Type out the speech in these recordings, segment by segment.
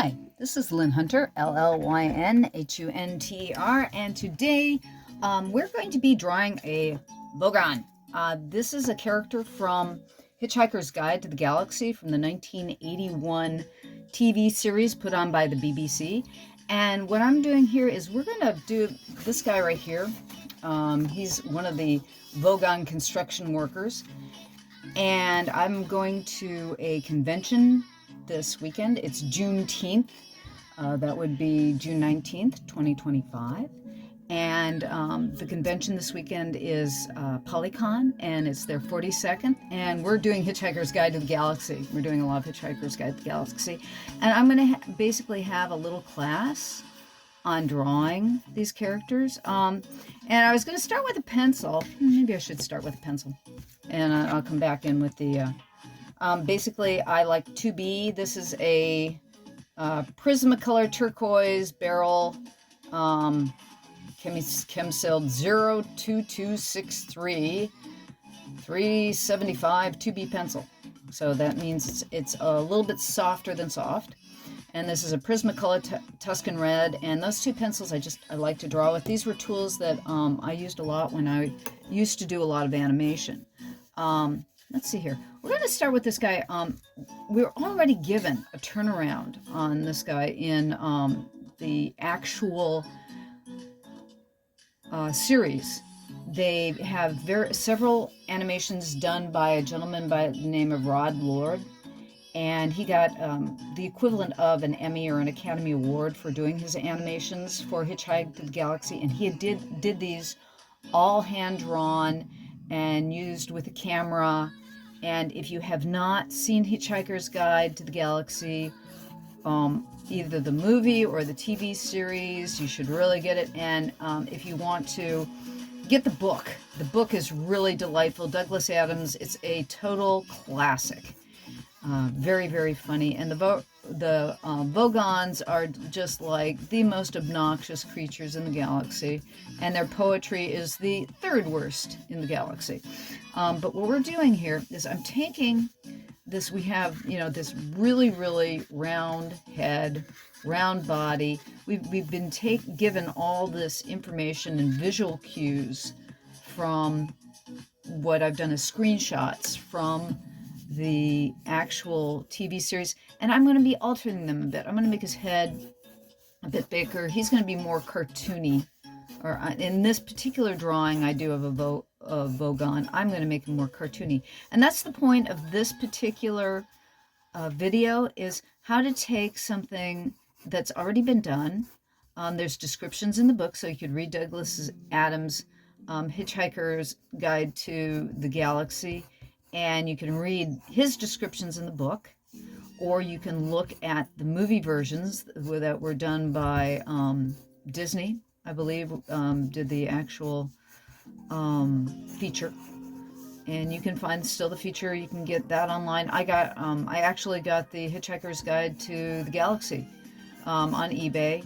Hi, this is Llyn Hunter, Llynhunter, and today we're going to be drawing a Vogon. This is a character from Hitchhiker's Guide to the Galaxy from the 1981 TV series put on by the BBC. And what I'm doing here is we're going to do this guy right here. He's one of the Vogon construction workers. And I'm going to a convention this weekend. It's Juneteenth. That would be June 19th, 2025. And the convention this weekend is Polycon, and it's their 42nd. And we're doing Hitchhiker's Guide to the Galaxy. We're doing a lot of Hitchhiker's Guide to the Galaxy. And I'm going to basically have a little class on drawing these characters. And I was going to start with a pencil. Maybe I should start with a pencil. And I'll come back in with the... basically, I like 2B. This is a Prismacolor turquoise barrel Chemsealed 02263 375 2B pencil. So that means it's a little bit softer than soft. And this is a Prismacolor Tuscan Red. And those two pencils I like to draw with. These were tools that I used a lot when I used to do a lot of animation. Let's see here. We're going to start with this guy. We're already given a turnaround on this guy in the actual series. They have several animations done by a gentleman by the name of Warlord, and he got the equivalent of an Emmy or an Academy Award for doing his animations for Hitchhiker's to the Galaxy, and he did these all hand-drawn and used with a camera. And if you have not seen Hitchhiker's Guide to the Galaxy, either the movie or the TV series, you should really get it. And if you want to get the book is really delightful. Douglas Adams, it's a total classic. Very, very funny. And the Vogons are just like the most obnoxious creatures in the galaxy, and their poetry is the third worst in the galaxy. But what we're doing here is I'm taking this, we have, this really, really round head, round body. We've been given all this information and visual cues from what I've done as screenshots from the actual TV series, and I'm going to be altering them a bit. I'm going to make his head a bit bigger. He's going to be more cartoony. Or in this particular drawing I do of a Vogon, I'm going to make him more cartoony. And that's the point of this particular video, is how to take something that's already been done. There's descriptions in the book, so you could read Douglas Adams' Hitchhiker's Guide to the Galaxy, and you can read his descriptions in the book, or you can look at the movie versions that were done by Disney, I believe, did the actual feature. And you can find still the feature. You can get that online. I actually got the Hitchhiker's Guide to the Galaxy on eBay.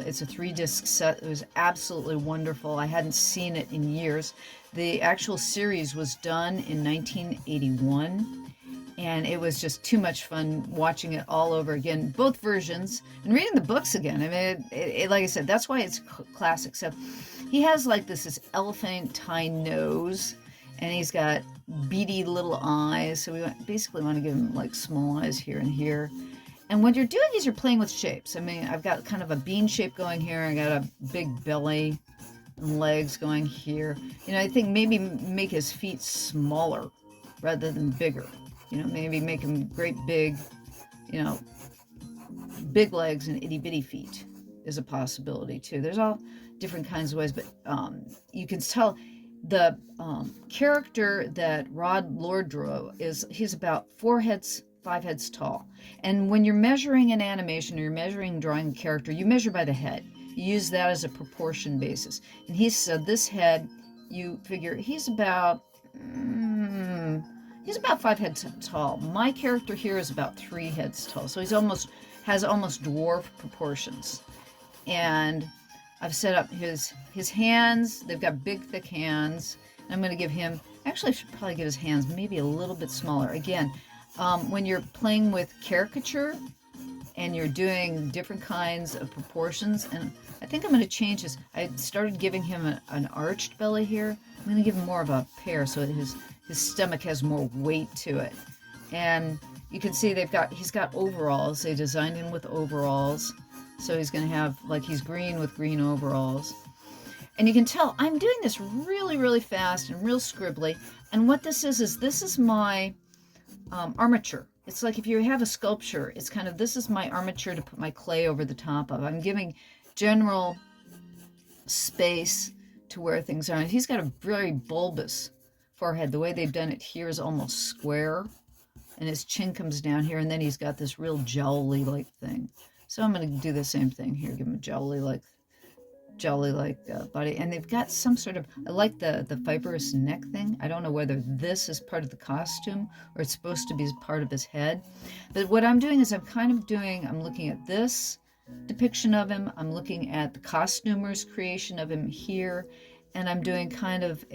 It's a 3-disc set. It was absolutely wonderful. I hadn't seen it in years. The actual series was done in 1981, and it was just too much fun watching it all over again, both versions, and reading the books again. I mean, like I said, that's why it's classic. So he has like this elephantine nose, and he's got beady little eyes. So we basically want to give him like small eyes here and here. And what you're doing is you're playing with shapes. I mean, I've got kind of a bean shape going here. I got a big belly and legs going here. I think maybe make his feet smaller rather than bigger. Maybe make him great big, big legs and itty-bitty feet is a possibility too. There's all different kinds of ways, but you can tell the character that Warlord drew he's about 5 heads tall. And when you're measuring an animation or you're drawing a character, you measure by the head. You use that as a proportion basis. And he said this head, you figure he's about 5 heads tall. My character here is about 3 heads tall. So has almost dwarf proportions. And I've set up his hands. They've got big, thick hands. And I'm going to give him, actually I should probably give his hands maybe a little bit smaller. Again, when you're playing with caricature and you're doing different kinds of proportions. And I think I'm going to change this. I started giving him an arched belly here. I'm going to give him more of a pear so that his stomach has more weight to it. And you can see he's got overalls. They designed him with overalls. So he's going to have, like, he's green with green overalls. And you can tell I'm doing this really, really fast and real scribbly. And what this is this is my armature. It's like if you have a sculpture, it's kind of, this is my armature to put my clay over the top of. I'm giving general space to where things are. And he's got a very bulbous forehead. The way they've done it here is almost square. And his chin comes down here. And then he's got this real jowly-like thing. So I'm going to do the same thing here. Give him a jowly-like body. And they've got some sort of, I like the fibrous neck thing. I don't know whether this is part of the costume or it's supposed to be part of his head. But what I'm doing is I'm looking at this depiction of him. I'm looking at the costumer's creation of him here. And I'm doing kind of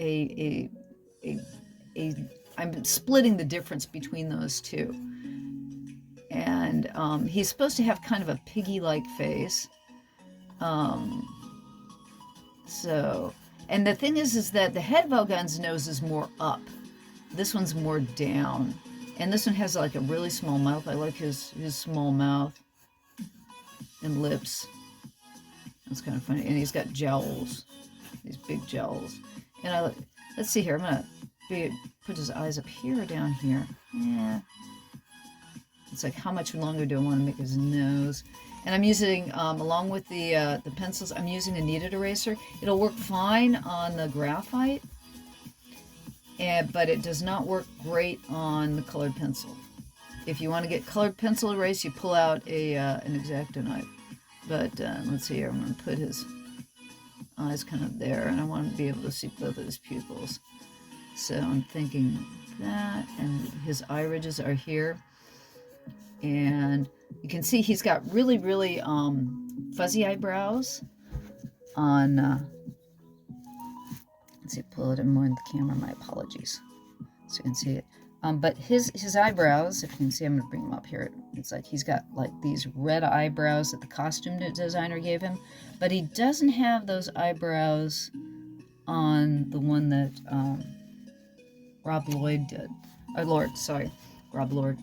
I'm splitting the difference between those two. And he's supposed to have kind of a piggy-like face. And the thing is that the head Vogon's nose is more up. This one's more down. And this one has like a really small mouth. I like his small mouth and lips. That's kind of funny. And he's got jowls, these big jowls. And let's see here. I'm going to put his eyes up here or down here. Yeah. It's like, how much longer do I want to make his nose? And I'm using, along with the pencils, I'm using a kneaded eraser. It'll work fine on the graphite, but it does not work great on the colored pencil. If you want to get colored pencil erase, you pull out an X-Acto knife. But let's see here, I'm going to put his eyes kind of there, and I want to be able to see both of his pupils. So I'm thinking that, and his eye ridges are here. And you can see he's got really, really fuzzy eyebrows on, let's see, pull it in more in the camera, my apologies, so you can see it. But his eyebrows, if you can see, I'm going to bring them up here. It's like he's got like these red eyebrows that the costume designer gave him, but he doesn't have those eyebrows on the one that Rob Lloyd did. Rob Lord.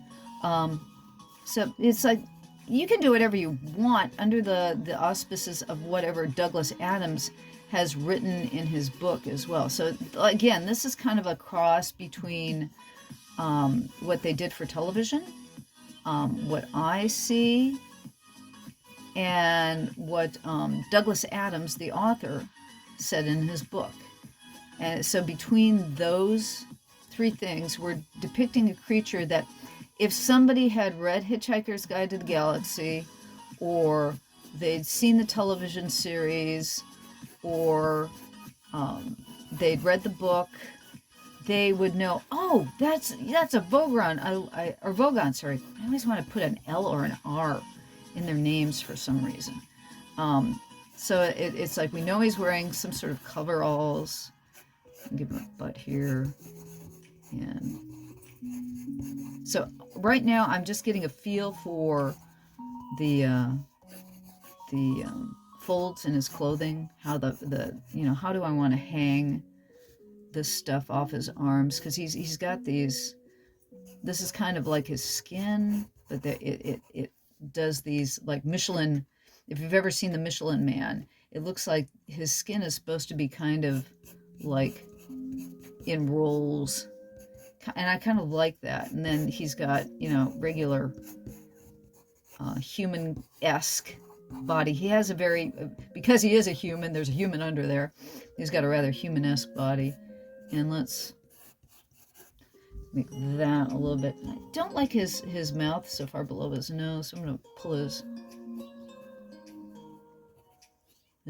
So it's like, you can do whatever you want under the auspices of whatever Douglas Adams has written in his book as well. So again, this is kind of a cross between what they did for television, what I see, and what Douglas Adams, the author, said in his book. And so between those three things, we're depicting a creature that, if somebody had read Hitchhiker's Guide to the Galaxy, or they'd seen the television series, or they'd read the book, they would know, oh, that's a Vogon, or Vogon, sorry. I always want to put an L or an R in their names for some reason. So it's like, we know he's wearing some sort of coveralls. I'll give him a butt here. And so right now I'm just getting a feel for the folds in his clothing, how how do I want to hang this stuff off his arms, because he's got these, this is kind of like his skin, but it does these like Michelin. If you've ever seen the Michelin Man, it looks like his skin is supposed to be kind of like in rolls, and I kind of like that. And then he's got, regular human-esque body. He has a very, because he is a human, there's a human under there. He's got a rather human-esque body. And let's make that a little bit. I don't like his mouth so far below his nose, so I'm going to pull his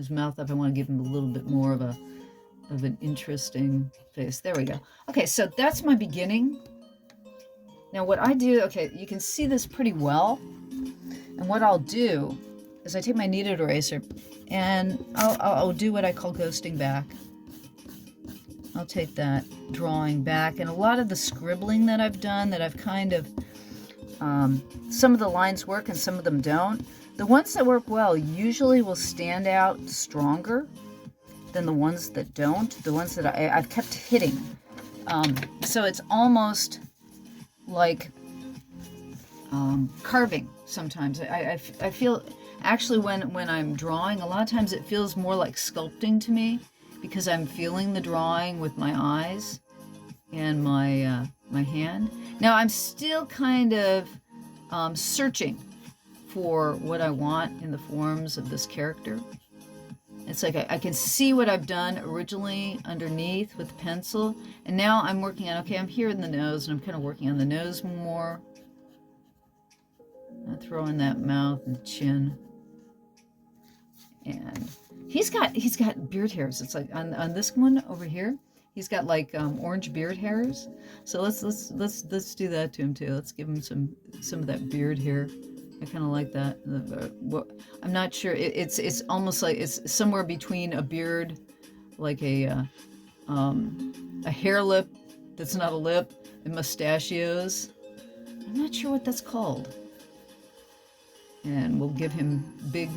mouth up. I want to give him a little bit more of an interesting face. There we go. Okay, so that's my beginning. Now what I do, okay, you can see this pretty well. And what I'll do is I take my kneaded eraser and I'll do what I call ghosting back. I'll take that drawing back, and a lot of the scribbling that I've done, that I've kind of Some of the lines work and some of them don't. The ones that work well usually will stand out stronger than the ones that don't. The ones that I've kept hitting. So it's almost like carving sometimes. I feel, actually when I'm drawing, a lot of times it feels more like sculpting to me because I'm feeling the drawing with my eyes and my hand. Now I'm still kind of searching for what I want in the forms of this character. It's like I can see what I've done originally underneath with the pencil, and now I'm working on, okay, I'm here in the nose, and I'm kind of working on the nose more. I throw in that mouth and chin. And he's got beard hairs. It's like on this one over here, he's got like orange beard hairs. So let's do that to him too. Let's give him some of that beard hair. I kind of like that. I'm not sure. It's almost like it's somewhere between a beard, like a hair lip that's not a lip, and mustachios. I'm not sure what that's called. And we'll give him the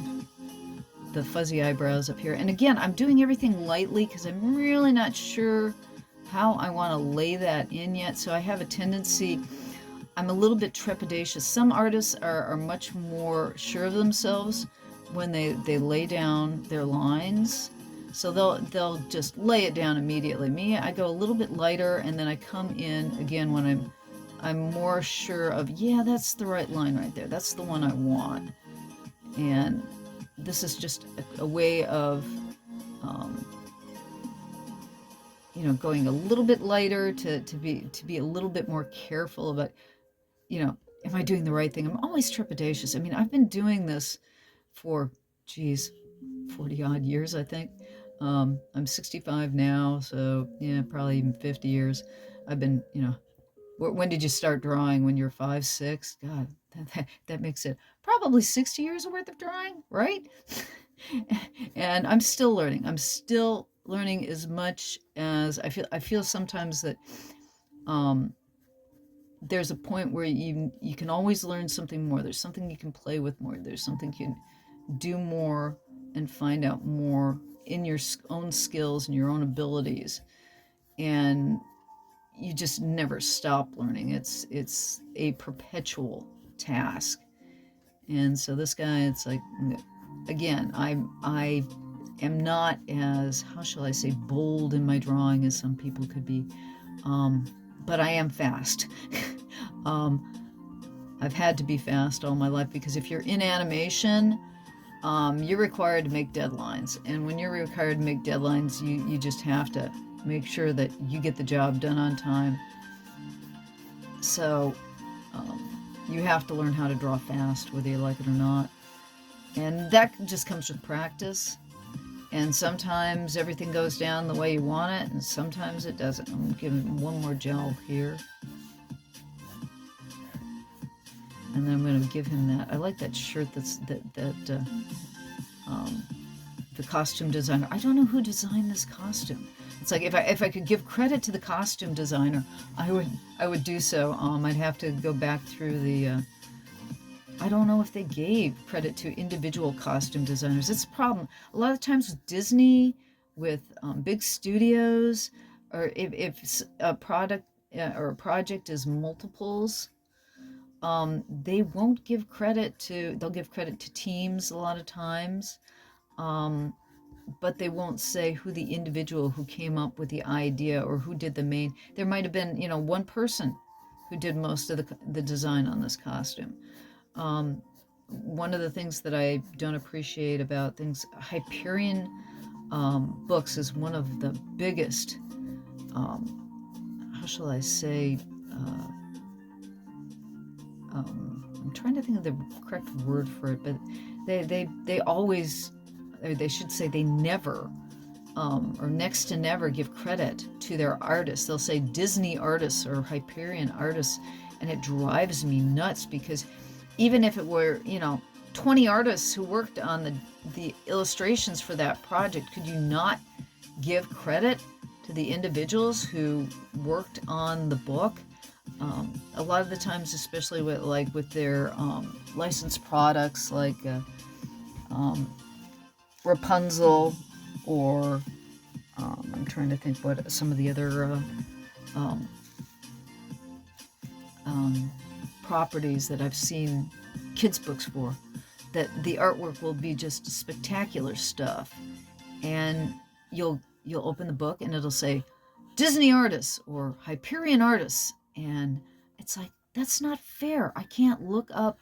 fuzzy eyebrows up here. And again, I'm doing everything lightly because I'm really not sure how I want to lay that in yet. So I have a tendency, I'm a little bit trepidatious. Some artists are much more sure of themselves when they lay down their lines. So they'll just lay it down immediately. Me, I go a little bit lighter, and then I come in again when I'm more sure of, yeah, that's the right line right there. That's the one I want. And this is just a way of, going a little bit lighter to be a little bit more careful about, am I doing the right thing? I'm always trepidatious. I mean, I've been doing this for, 40 odd years, I think. I'm 65 now, so yeah, probably even 50 years. I've been, when did you start drawing? When you're 5, 6? God, that makes it probably 60 years worth of drawing, right? And I'm still learning. I'm still learning as much as I feel sometimes that there's a point where you can always learn something more. There's something you can play with more. There's something you can do more and find out more in your own skills and your own abilities. And you just never stop learning. It's a perpetual task. And so this guy, it's like, again, I am not as, how shall I say, bold in my drawing as some people could be, but I am fast. I've had to be fast all my life, because if you're in animation, you're required to make deadlines. And when you're required to make deadlines, you just have to make sure that you get the job done on time. So you have to learn how to draw fast, whether you like it or not. And that just comes with practice. And sometimes everything goes down the way you want it, and sometimes it doesn't. I'm going to give him one more gel here. And then I'm going to give him that. I like that shirt the costume designer. I don't know who designed this costume. It's like if I could give credit to the costume designer, I would do so. I'd have to go back through the. I don't know if they gave credit to individual costume designers. It's a problem a lot of times with Disney, with big studios, or if a product or a project is multiples. They won't give credit to. They'll give credit to teams a lot of times. But they won't say who the individual who came up with the idea or who did the main. There might have been, one person who did most of the design on this costume. One of the things that I don't appreciate about things, Hyperion books is one of the biggest, how shall I say, I'm trying to think of the correct word for it, but they always, or they should say they never, or next to never give credit to their artists. They'll say Disney artists or Hyperion artists, and it drives me nuts, because even if it were, 20 artists who worked on the illustrations for that project, could you not give credit to the individuals who worked on the book? A lot of the times, especially with their licensed products like Rapunzel, or I'm trying to think what some of the other properties that I've seen kids books for, that the artwork will be just spectacular stuff, and you'll open the book and it'll say Disney artists or Hyperion artists, and it's like, that's not fair. I can't look up,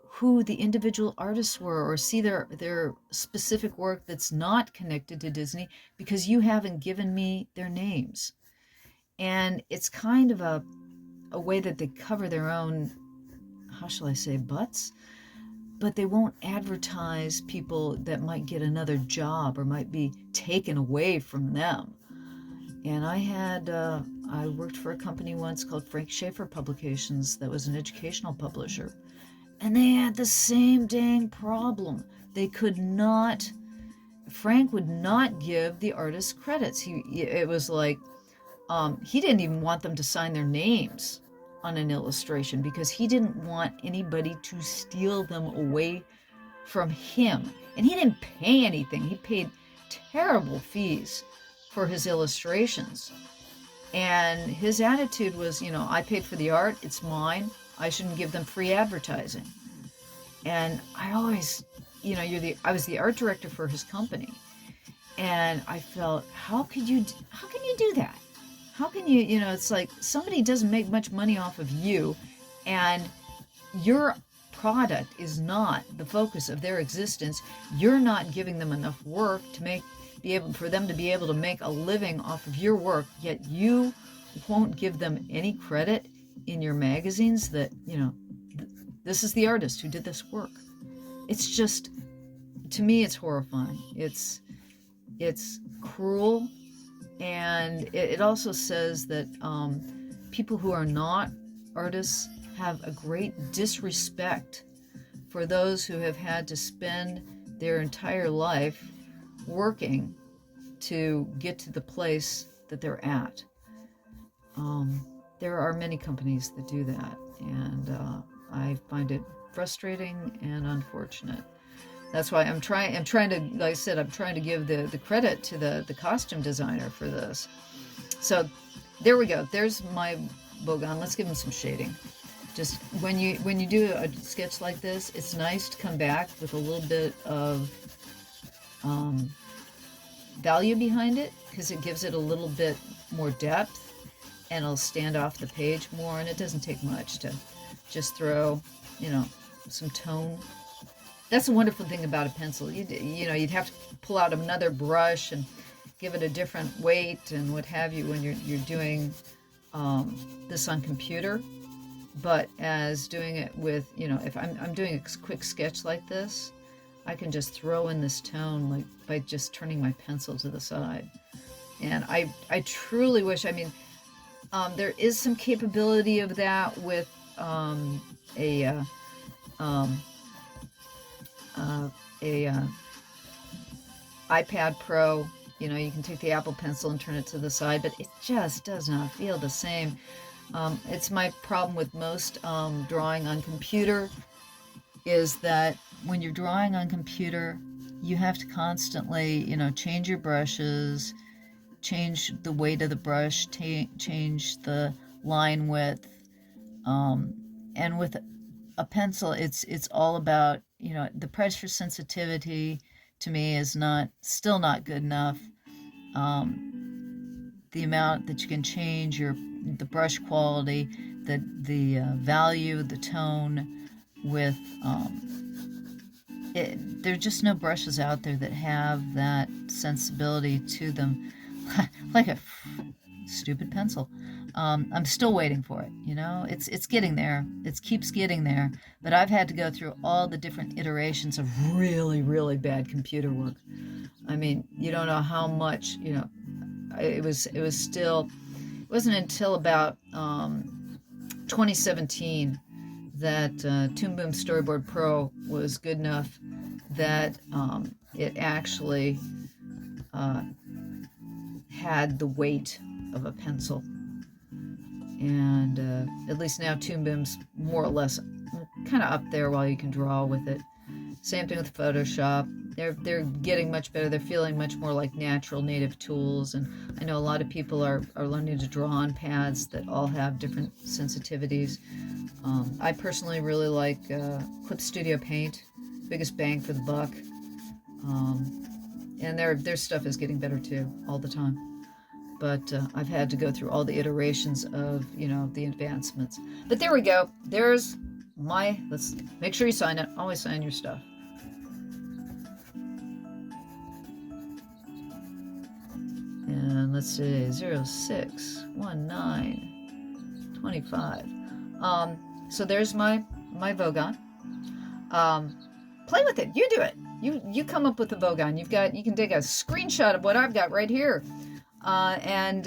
who the individual artists were, or see their specific work that's not connected to Disney, because you haven't given me their names. And it's kind of a way that they cover their own, how shall I say, butts, but they won't advertise people that might get another job or might be taken away from them. And I worked for a company once called Frank Schaefer Publications that was an educational publisher. And they had the same dang problem. They could not, Frank would not give the artists credits. It was like, he didn't even want them to sign their names on an illustration, because he didn't want anybody to steal them away from him. And he didn't pay anything. He paid terrible fees for his illustrations. And his attitude was, I paid for the art, it's mine. I shouldn't give them free advertising. And I always, I was the art director for his company. And I felt, how can you do that? How can you, it's like somebody doesn't make much money off of you, and your product is not the focus of their existence. You're not giving them enough work for them to be able to make a living off of your work, yet you won't give them any credit in your magazines that, this is the artist who did this work. It's just, to me, it's horrifying. It's cruel. And it also says that people who are not artists have a great disrespect for those who have had to spend their entire life working to get to the place that they're at. There are many companies that do that, and I find it frustrating and unfortunate. That's why I'm trying to, like I said, I'm trying to give the credit to the costume designer for this. So there we go. There's my Vogon. Let's give him some shading. Just when you do a sketch like this, it's nice to come back with a little bit of value behind it, because it gives it a little bit more depth, and it'll stand off the page more. And it doesn't take much to just throw, some tone. That's a wonderful thing about a pencil. You'd have to pull out another brush and give it a different weight and what have you when you're doing this on computer. But as doing it with, if I'm doing a quick sketch like this, I can just throw in this tone like by just turning my pencil to the side. And I truly wish, there is some capability of that with a iPad Pro. You can take the Apple Pencil and turn it to the side, but it just does not feel the same. It's my problem with most drawing on computer, is that when you're drawing on computer, you have to constantly, change your brushes, change the weight of the brush, change the line width, and with a pencil, it's all about, the pressure sensitivity to me is still not good enough. The amount that you can change the brush quality, the value, the tone with, there are just no brushes out there that have that sensibility to them, like a stupid pencil. I'm still waiting for it, it's getting there. It keeps getting there, but I've had to go through all the different iterations of really, really bad computer work. You don't know how much, it wasn't until about 2017 that Toon Boom Storyboard Pro was good enough that it actually had the weight of a pencil. And at least now Toon Boom's more or less kind of up there while you can draw with it. Same thing with Photoshop. They're getting much better. They're feeling much more like natural native tools. And I know a lot of people are learning to draw on pads that all have different sensitivities. I personally really like Clip Studio Paint, biggest bang for the buck. And their stuff is getting better too, all the time. But I've had to go through all the iterations of, the advancements. But there we go. There's let's make sure you sign it. Always sign your stuff. And let's see, 061925. So there's my Vogon. Play with it. You do it. You come up with the Vogon. You can take a screenshot of what I've got right here, and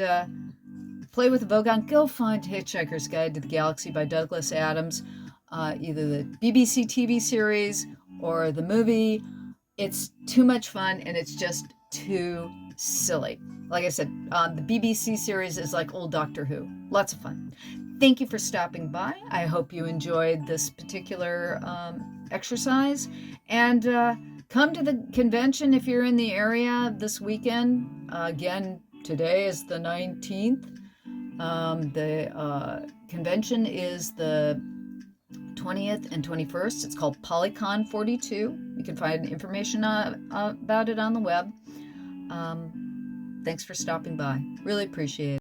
play with the Vogon. Go find Hitchhiker's Guide to the Galaxy by Douglas Adams, either the BBC TV series or the movie. It's too much fun, and it's just too silly. Like I said, the BBC series is like old Doctor Who. Lots of fun. Thank you for stopping by. I hope you enjoyed this particular exercise. And come to the convention if you're in the area this weekend. Again, today is the 19th. The convention is the 20th and 21st. It's called Polycon 42. You can find information about it on the web. Thanks for stopping by. Really appreciate it.